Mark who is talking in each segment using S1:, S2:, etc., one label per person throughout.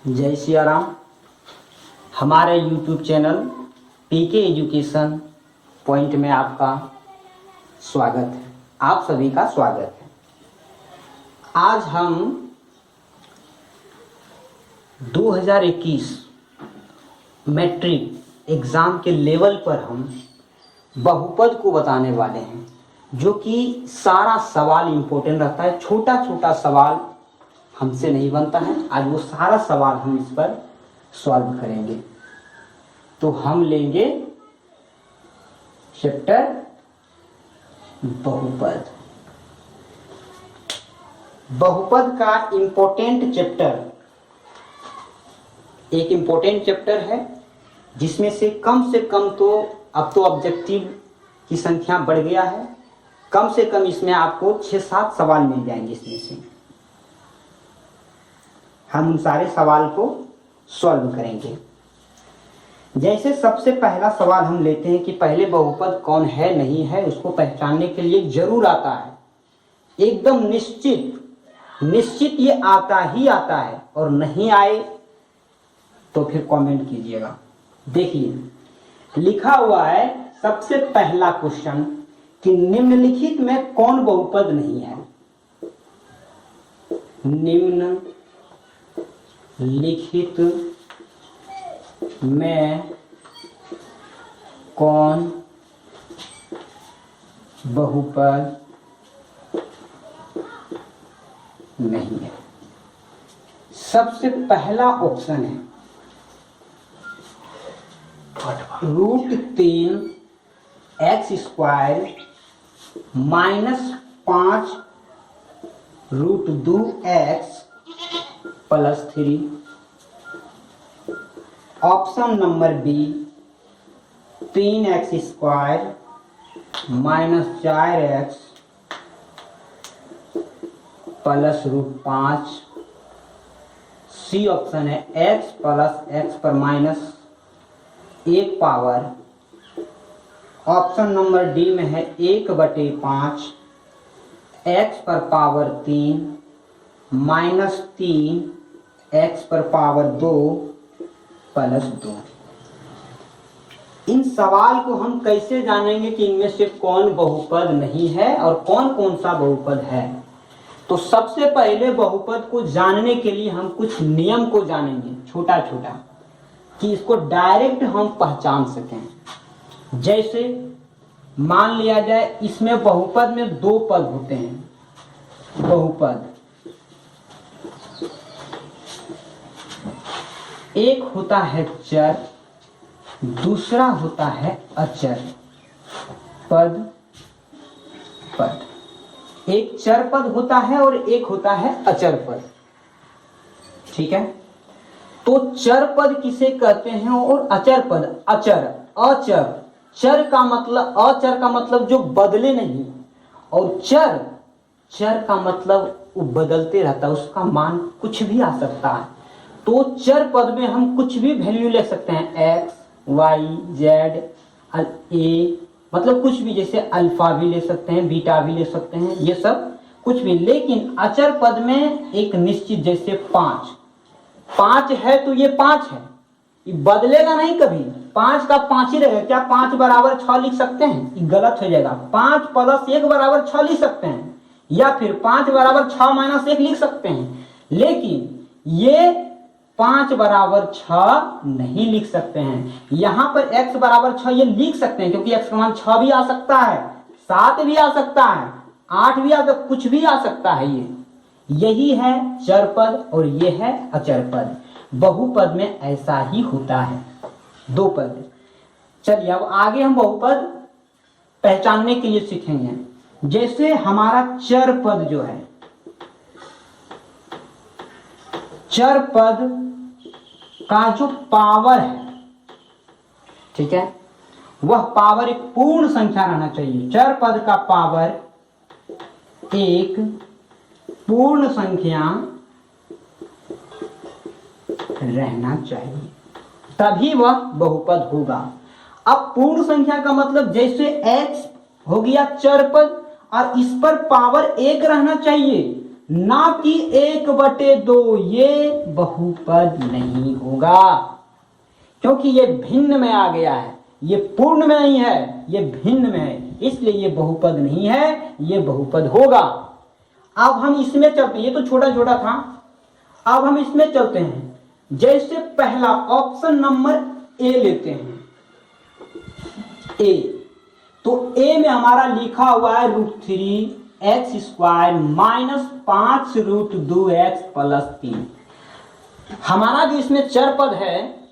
S1: जय सिया राम। हमारे YouTube channel PK education point में आपका स्वागत है। आप सभी का स्वागत है। आज हम 2021 मैट्रिक एग्ज़ाम के लेवल पर हम बहुपद को बताने वाले हैं, जो कि सारा सवाल इम्पोर्टेंट रहता है। छोटा छोटा सवाल हमसे नहीं बनता है। आज वो सारा सवाल हम इस पर सॉल्व करेंगे। तो हम लेंगे चैप्टर बहुपद। बहुपद का इम्पोर्टेंट चैप्टर, एक इम्पोर्टेंट चैप्टर है जिसमें से कम तो अब तो ऑब्जेक्टिव की संख्या बढ़ गया है। कम से कम इसमें आपको 6-7 सवाल मिल जाएंगे। इसमें से हम उन सारे सवाल को सॉल्व करेंगे। जैसे सबसे पहला सवाल हम लेते हैं कि पहले बहुपद कौन है नहीं है, उसको पहचानने के लिए जरूर आता है, एकदम निश्चित ये आता ही आता है। और नहीं आए तो फिर कमेंट कीजिएगा। देखिए लिखा हुआ है सबसे पहला क्वेश्चन कि निम्नलिखित में कौन बहुपद नहीं है। निम्नलिखित में कौन बहुपद नहीं है। सबसे पहला ऑप्शन है √3x² -5 √2x +3। Option number B 3x² -4x +√5। C option है x + x पर -1 पावर। ऑप्शन नंबर डी में है 1/5 x पर पावर 3 -3 x पर पावर 2 +2। इन सवाल को हम कैसे जानेंगे कि इनमें से कौन बहुपद नहीं है और कौन कौन सा बहुपद है। तो सबसे पहले बहुपद को जानने के लिए हम कुछ नियम को जानेंगे, छोटा छोटा, कि इसको डायरेक्ट हम पहचान सकें। जैसे मान लिया जाए इसमें बहुपद में 2 पद होते हैं। बहुपद एक होता है चर, दूसरा होता है अचर पद। एक चर पद होता है और एक होता है अचर पद। ठीक है, तो चर पद किसे कहते हैं और अचर पद अचर। अचर का मतलब जो बदले नहीं, और चर का मतलब वो बदलते रहता है, उसका मान कुछ भी आ सकता है। तो चर पद में हम कुछ भी वैल्यू ले सकते हैं, x, y, z, a, मतलब कुछ भी, जैसे अल्फा भी ले सकते हैं, बीटा भी ले सकते हैं, ये सब कुछ भी। लेकिन अचर पद में एक निश्चित, जैसे 5 है तो ये 5 है, ये बदलेगा नहीं कभी। 5 का 5 ही रहेगा। क्या 5 = 6 लिख सकते हैं? ये गलत हो जाएगा। 5 + 1 = 6 लिख सकते हैं, या फिर 5 = 6 - 1 लिख सकते हैं। लेकिन ये 5 = 6 नहीं लिख सकते हैं। यहाँ पर x = 6 ये लिख सकते हैं, क्योंकि x का मान 6 भी आ सकता है, 7 भी आ सकता है, 8 भी आ सकता, कुछ भी आ सकता है। यही है चर पद और ये है अचर पद। बहुपद में ऐसा ही होता है, 2 पद। चलिए अब आगे हम बहुपद पहचानने के लिए सीखेंगे। जैसे हमारा चर पद जो है, चर पद का जो पावर है, ठीक है, वह पावर एक पूर्ण संख्या रहना चाहिए। चर पद का पावर एक पूर्ण संख्या रहना चाहिए, तभी वह बहुपद होगा। अब पूर्ण संख्या का मतलब, जैसे x हो गया चर पद और इस पर पावर 1 रहना चाहिए, ना कि 1/2, ये बहुपद नहीं होगा, क्योंकि ये भिन्न में आ गया है, ये पूर्ण में नहीं है, ये भिन्न में है, इसलिए ये बहुपद नहीं है, ये बहुपद होगा। अब हम इसमें चलते हैं, ये तो छोटा छोटा था, अब हम इसमें चलते हैं। जैसे पहला ऑप्शन नंबर ए लेते हैं, ए, तो ए में हमारा लिखा हुआ है √3x² माइनस 5√2x प्लस 3। हमारा जो इसमें चर पद है,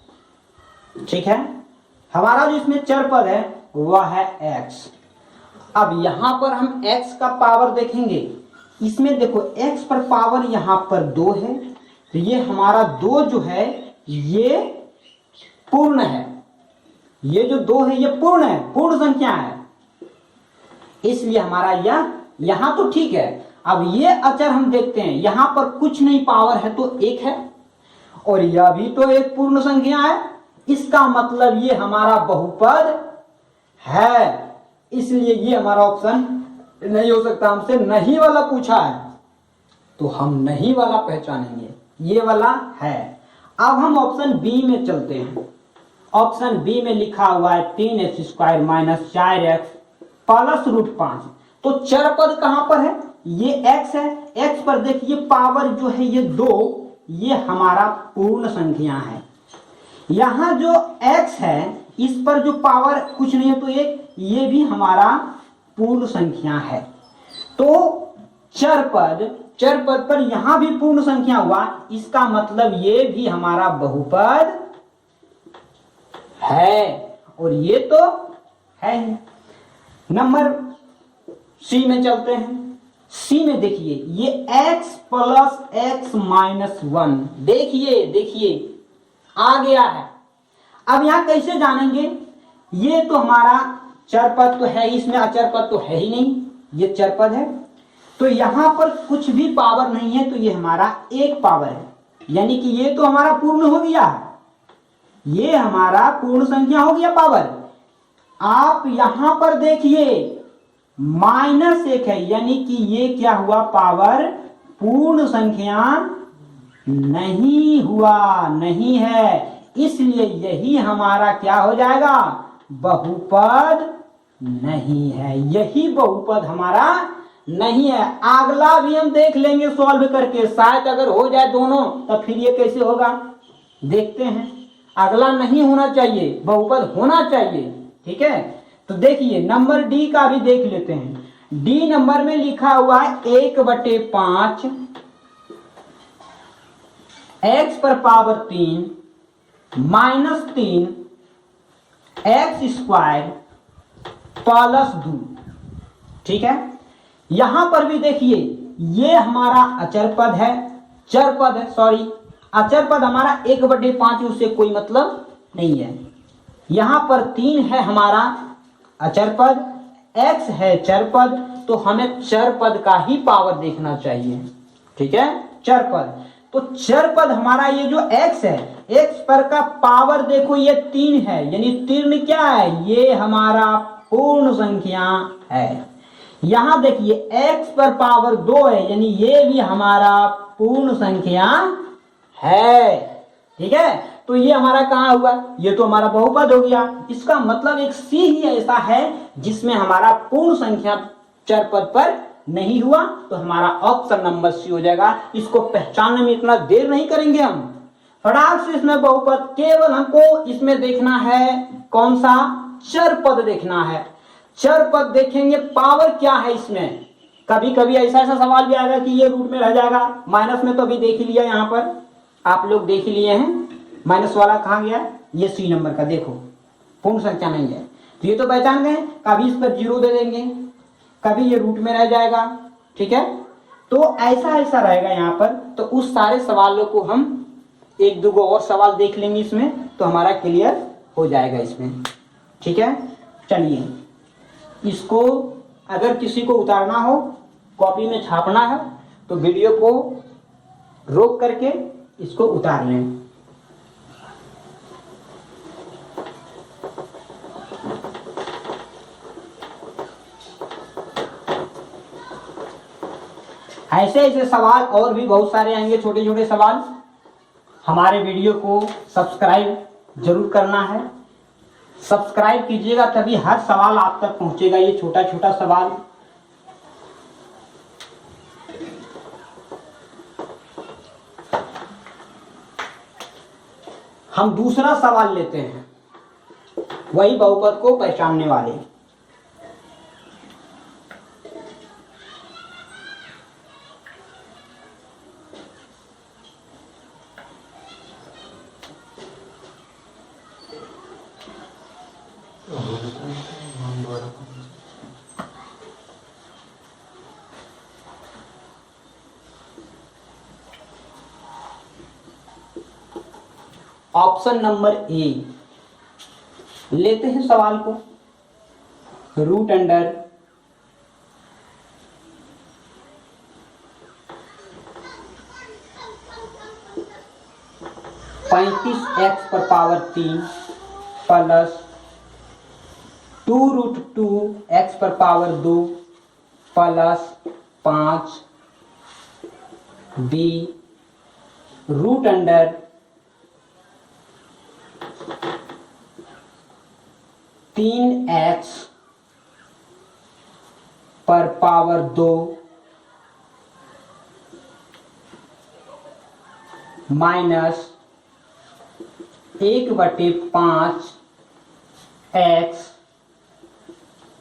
S1: ठीक है, हमारा जो इसमें चर पद है वह है x। अब यहां पर हम x का पावर देखेंगे, इसमें देखो x पर पावर यहां पर 2 है, तो ये हमारा 2 जो है ये पूर्ण है, ये जो 2 है ये पूर्ण है, पूर्ण संख्या है, इसलिए हमारा यह यहां तो ठीक है। अब ये अचर हम देखते हैं, यहां पर कुछ नहीं पावर है तो 1 है, और यह भी तो एक पूर्ण संख्या है, इसका मतलब ये हमारा बहुपद है, इसलिए ये हमारा ऑप्शन नहीं हो सकता। हमसे नहीं वाला पूछा है तो हम नहीं वाला पहचानेंगे, ये वाला है। अब हम ऑप्शन बी में चलते हैं। ऑप्शन बी में लिखा हुआ है 3x² माइनस 4x प्लस √5। तो चर पद कहां पर है, ये x है, x पर देखिए पावर जो है ये 2, ये हमारा पूर्ण संख्या है। यहां जो x है इस पर जो पावर कुछ नहीं है तो 1, ये भी हमारा पूर्ण संख्या है। तो चर पद पर यहां भी पूर्ण संख्या हुआ, इसका मतलब ये भी हमारा बहुपद है, और ये तो है। नंबर सी में चलते हैं। सी में देखिए ये x प्लस x माइनस 1, देखिए आ गया है। अब यहां कैसे जानेंगे, ये तो हमारा चर पद तो है, इसमें अचर पद तो है ही नहीं, ये चर पद है, तो यहां पर कुछ भी पावर नहीं है, तो ये हमारा 1 पावर है, यानी कि ये तो हमारा पूर्ण हो गया, ये हमारा पूर्ण संख्या हो गया पावर। आप यहां पर देखिए -1 है, यानी कि ये क्या हुआ, पावर पूर्ण संख्या नहीं हुआ, नहीं है, इसलिए यही हमारा क्या हो जाएगा, बहुपद नहीं है, यही बहुपद हमारा नहीं है। अगला भी हम देख लेंगे सॉल्व करके, शायद अगर हो जाए दोनों तब फिर ये कैसे होगा देखते हैं। अगला नहीं होना चाहिए, बहुपद होना चाहिए, ठीक है। तो देखिए नंबर डी का भी देख लेते हैं। डी नंबर में लिखा हुआ है 1/5 x पर पावर 3 माइनस 3 x² प्लस 2, ठीक है। यहां पर भी देखिए ये हमारा अचर पद है, चर पद है, सॉरी अचर पद हमारा 1/5, उससे कोई मतलब नहीं है। यहां पर 3 है हमारा अचर पद, x है चर पद, तो हमें चर पद का ही पावर देखना चाहिए, ठीक है, चर पद। तो चर पद हमारा ये जो x है, x पर का पावर देखो ये 3 है, यानी 3 क्या है, ये हमारा पूर्ण संख्या है। यहां देखिए x पर पावर 2 है, यानी ये भी हमारा पूर्ण संख्या है, ठीक है। तो ये हमारा कहां हुआ, ये तो हमारा बहुपद हो गया। इसका मतलब एक सी ही ऐसा है जिसमें हमारा पूर्ण संख्या चर पद पर नहीं हुआ, तो हमारा ऑप्शन नंबर सी हो जाएगा। इसको पहचानने में इतना देर नहीं करेंगे हम, फटाक से इसमें बहुपद, केवल हमको इसमें देखना है कौन सा, चर पद देखना है। चर पद देखेंगे पावर क्या है इसमें। कभी कभी ऐसा सवाल भी आएगा कि ये रूट में रह जाएगा, माइनस में तो अभी देख ही लिया, यहाँ पर आप लोग देख ही लिए हैं, माइनस वाला कहाँ गया, ये सी नंबर का देखो पूर्ण संख्या नहीं है, तो ये तो पहचान गए। कभी इस पर 0 दे देंगे, कभी ये रूट में रह जाएगा, ठीक है। तो ऐसा रहेगा यहाँ पर। तो उस सारे सवालों को हम 1-2 और सवाल देख लेंगे इसमें, तो हमारा क्लियर हो जाएगा इसमें, ठीक है। चलिए इसको अगर किसी को उतारना हो, कॉपी में छापना है, तो वीडियो को रोक करके इसको उतार लें। ऐसे ऐसे सवाल और भी बहुत सारे आएंगे, छोटे छोटे सवाल। हमारे वीडियो को सब्सक्राइब जरूर करना है, सब्सक्राइब कीजिएगा तभी हर सवाल आप तक पहुंचेगा, ये छोटा छोटा सवाल। हम दूसरा सवाल लेते हैं, वही बहुपद को पहचानने वाले। ऑप्शन नंबर ए लेते हैं सवाल को। रूट अंडर (35x पर पावर 3 प्लस 2√2x पर power 2 plus 5 B root under 3x पर power 2 minus 1/5 x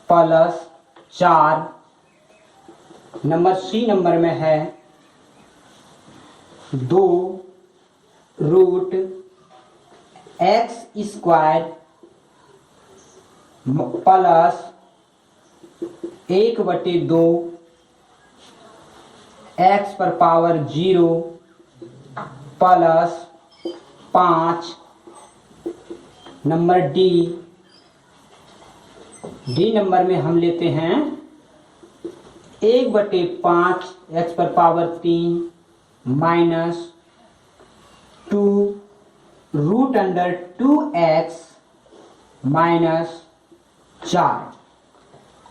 S1: plus 4। Number C number में है 2 root x square plus 1/2 x पर power 0 plus 5। Number D number में हम लेते हैं 1/5 x पर power 3 minus 2 root under 2x minus 4।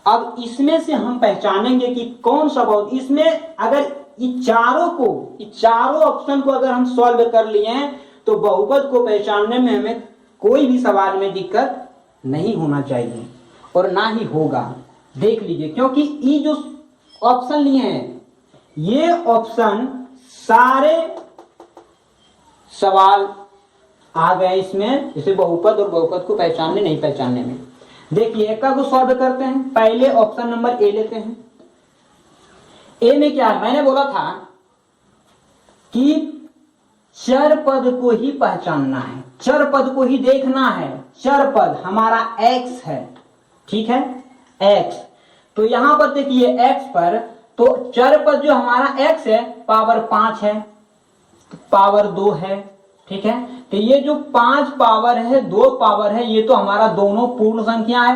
S1: अब इसमें से हम पहचानेंगे कि कौन सा बहुपद, इसमें अगर ये चारों ऑप्शन को अगर हम सॉल्व कर लिए हैं तो बहुपद को पहचानने में हमें कोई भी सवाल में दिक्कत नहीं होना चाहिए और ना ही होगा। देख लीजिए, क्योंकि ये जो ऑप्शन लिए हैं ये ऑप्शन सारे सवाल आ गए इसमें, जैसे बहुपद और बहुपद को पहचानने नहीं पहचानने में। देखिए एक को सॉल्व करते हैं। पहले ऑप्शन नंबर ए लेते हैं। ए में क्या है, मैंने बोला था कि चर पद को ही पहचानना है, चर पद को ही देखना है। चर पद हमारा x है, ठीक है, x। तो यहां पर देखिए x पर, तो चर पद जो हमारा x है पावर 5 है, पावर 2 है, ठीक है। तो ये जो 5 पावर है 2 पावर है, ये तो हमारा दोनों पूर्ण संख्या है।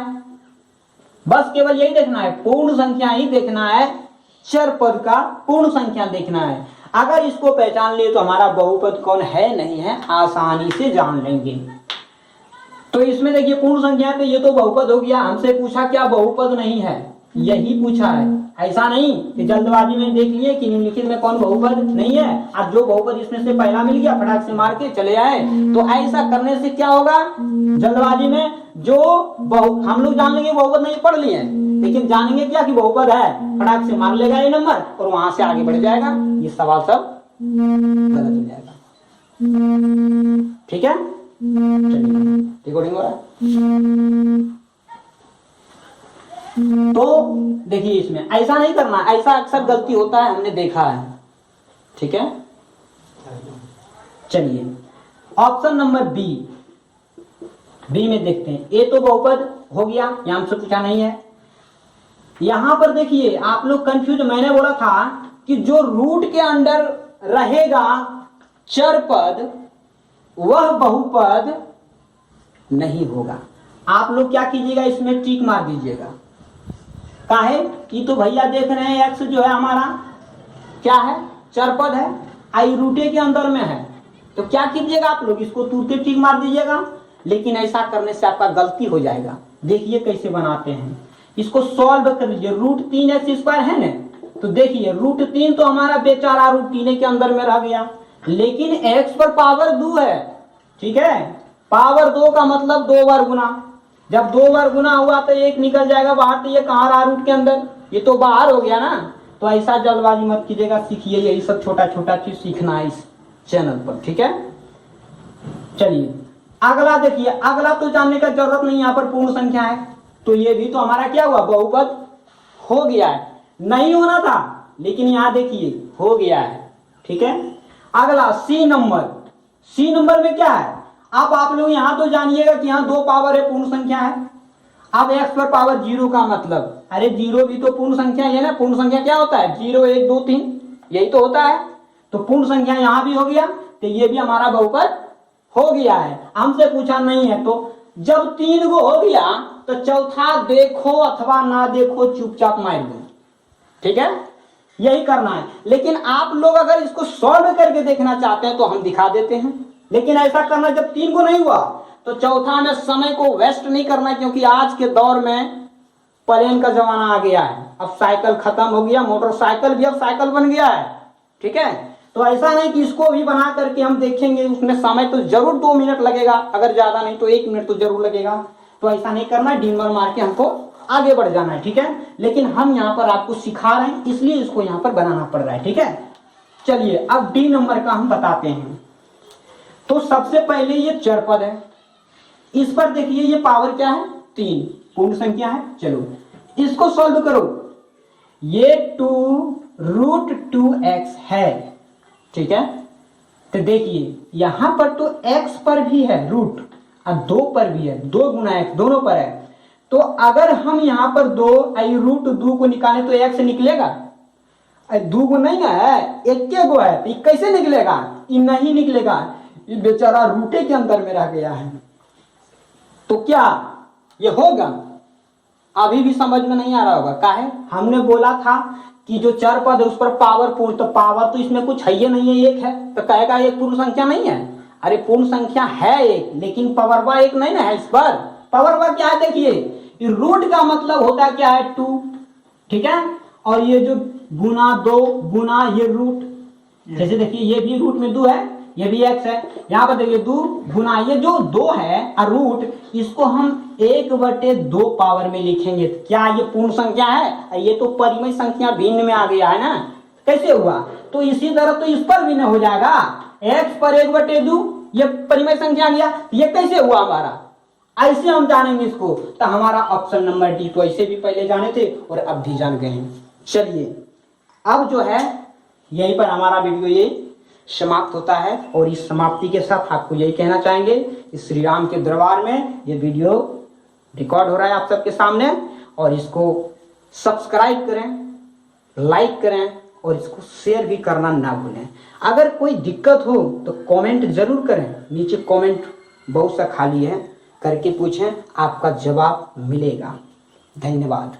S1: बस केवल यही देखना है, पूर्ण संख्या ही देखना है, चर पद का पूर्ण संख्या देखना है। अगर इसको पहचान लिए तो हमारा बहुपद कौन है नहीं है आसानी से जान लेंगे। तो इसमें देखिए पूर्ण संख्या है तो ये तो बहुपद हो गया। हमसे पूछा क्या बहुपद नहीं है, यही पूछा है। ऐसा नहीं कि जल्दबाजी में देख लिए कि निम्नलिखित में कौन बहुपद नहीं है, अब जो बहुपद इसमें से पहला मिल गया फटाक से मार के चले आए। तो ऐसा करने से क्या होगा, जल्दबाजी में जो हम लोग जान लेंगे बहुपद नहीं पढ़ लिए, लेकिन जानेंगे क्या कि बहुपद है, फटाक से मार लेगा ये नंबर और वहां से आगे बढ़ जाएगा, ये सवाल सब गलत हो जाएगा। ठीक है, रिकॉर्डिंग हो रहा है। तो देखिए इसमें ऐसा नहीं करना, ऐसा अक्सर गलती होता है, हमने देखा है। ठीक है, चलिए ऑप्शन नंबर बी में देखते हैं। ए तो बहुपद हो गया, यहां हमसे पूछा नहीं है। यहां पर देखिए आप लोग कंफ्यूज, मैंने बोला था कि जो रूट के अंदर रहेगा चर पद वह बहुपद नहीं होगा। आप लोग क्या कीजिएगा, इसमें टिक मार दीजिएगा। काहे कि तो भैया देख रहे हैं एक्स जो है हमारा क्या है, चर पद है, आई रूटे के अंदर में है। तो क्या कीजिएगा आप लोग, इसको तुरंत टिक मार दीजिएगा। लेकिन ऐसा करने से आपका गलती हो जाएगा। देखिए कैसे बनाते हैं, इसको सॉल्व कर लीजिए। रूट 3x² है ना, तो देखिए √3 तो हमारा बेचारा √3 के अंदर में रह गया, लेकिन x पर पावर 2 है, ठीक है। पावर 2 का मतलब 2 बार गुना, जब 2 बार गुना हुआ तो 1 निकल जाएगा बाहर, तो ये कहाँ रहा रूट के अंदर, ये तो बाहर हो गया ना। तो ऐसा जल्दबाजी मत कीजिएगा, सीखिए, यही सब छोटा छोटा चीज सीखना है इस चैनल पर, ठीक है। चलिए अगला देखिए, अगला तो जानने का जरूरत नहीं, यहाँ पर पूर्ण संख्या है, तो ये भी तो हमारा क्या हुआ, बहुपद हो गया है, नहीं होना था लेकिन यहाँ देखिए हो गया है, ठीक है। अगला सी नंबर, सी नंबर में क्या है, अब आप लोग यहां तो जानिएगा कि यहाँ 2 पावर है, पूर्ण संख्या है। अब x पर पावर 0 का मतलब, अरे 0 भी तो पूर्ण संख्या है ना, पूर्ण संख्या क्या होता है 0 1 2 3, यही तो होता है। तो पूर्ण संख्या यहां भी हो गया, तो ये भी हमारा बहुपद हो गया है। हमसे पूछा नहीं है, तो जब 3 को हो गया तो चौथा देखो अथवा ना देखो, चुपचाप मार दो, ठीक है, यही करना है। लेकिन आप लोग अगर इसको सॉल्व करके देखना चाहते हैं तो हम दिखा देते हैं, लेकिन ऐसा करना जब 3 को नहीं हुआ तो चौथा में समय को वेस्ट नहीं करना, क्योंकि आज के दौर में प्लेन का जमाना आ गया है, अब साइकिल खत्म हो गया, मोटरसाइकिल भी अब साइकिल बन गया है, ठीक है। तो ऐसा नहीं कि इसको भी बना करके हम देखेंगे, उसमें समय तो जरूर 2 मिनट लगेगा, अगर ज्यादा नहीं तो 1 मिनट तो जरूर लगेगा। तो ऐसा नहीं करना, डीमर मार के हमको आगे बढ़ जाना है, ठीक है। लेकिन हम यहाँ पर आपको सिखा रहे हैं, इसलिए इसको यहाँ पर बनाना पड़ रहा है, ठीक है। चलिए अब डी नंबर का हम बताते हैं। तो सबसे पहले ये चर पद है, इस पर देखिए ये पावर क्या है 3, पूर्ण संख्या है। चलो इसको सॉल्व करो, ये 2√2x है, ठीक है। तो देखिए यहां पर तो x पर भी है रूट और 2 पर भी है, 2 गुना x दोनों पर है। तो अगर हम यहां पर 2 √2 को निकालें तो x निकलेगा, 2 को नहीं है, 1 को है, तो ये कैसे निकलेगा, ये नहीं निकलेगा, ये बेचारा रूटे के अंदर में रह गया है। तो क्या ये होगा, अभी भी समझ में नहीं आ रहा होगा, काहे हमने बोला था कि जो चर पद है उस पर पावर पूर्ण, तो पावर तो इसमें कुछ है ही नहीं है, 1 है, तो कहेगा एक पूर्ण संख्या नहीं है। अरे पूर्ण संख्या है 1, लेकिन पावरवा 1 नहीं ना है, इस पर पावरवा क्या है, देखिए रूट का मतलब होता है क्या है 2, ठीक है। और ये जो गुना 2 गुना ये रूट, जैसे देखिए ये भी रूट में 2 है, ये भी x है, यहाँ पर देखिए 2 गुना ये जो 2 है और रूट, इसको हम 1/2 पावर में लिखेंगे। क्या ये पूर्ण संख्या है, ये तो परिमेय संख्या भिन्न में आ गया है ना, कैसे हुआ, तो इसी तरह तो इस पर भिन्न हो जाएगा, x पर 1/2 ये परिमेय संख्या आ गया, ये कैसे हुआ हमारा, ऐसे हम जानेंगे इसको। तो हमारा ऑप्शन नंबर डी, तो ऐसे भी पहले जाने थे और अब भी जान गए हैं। चलिए अब जो है यहीं पर हमारा वीडियो ये समाप्त होता है, और इस समाप्ति के साथ आपको यही कहना चाहेंगे, इस श्री राम के दरबार में ये वीडियो रिकॉर्ड हो रहा है आप सबके सामने, और इसको सब्सक्राइब करें, लाइक करें और इसको शेयर भी करना ना भूलें। अगर कोई दिक्कत हो तो कमेंट जरूर करें, नीचे कमेंट बहुत सा खाली है, करके पूछें, आपका जवाब मिलेगा। धन्यवाद।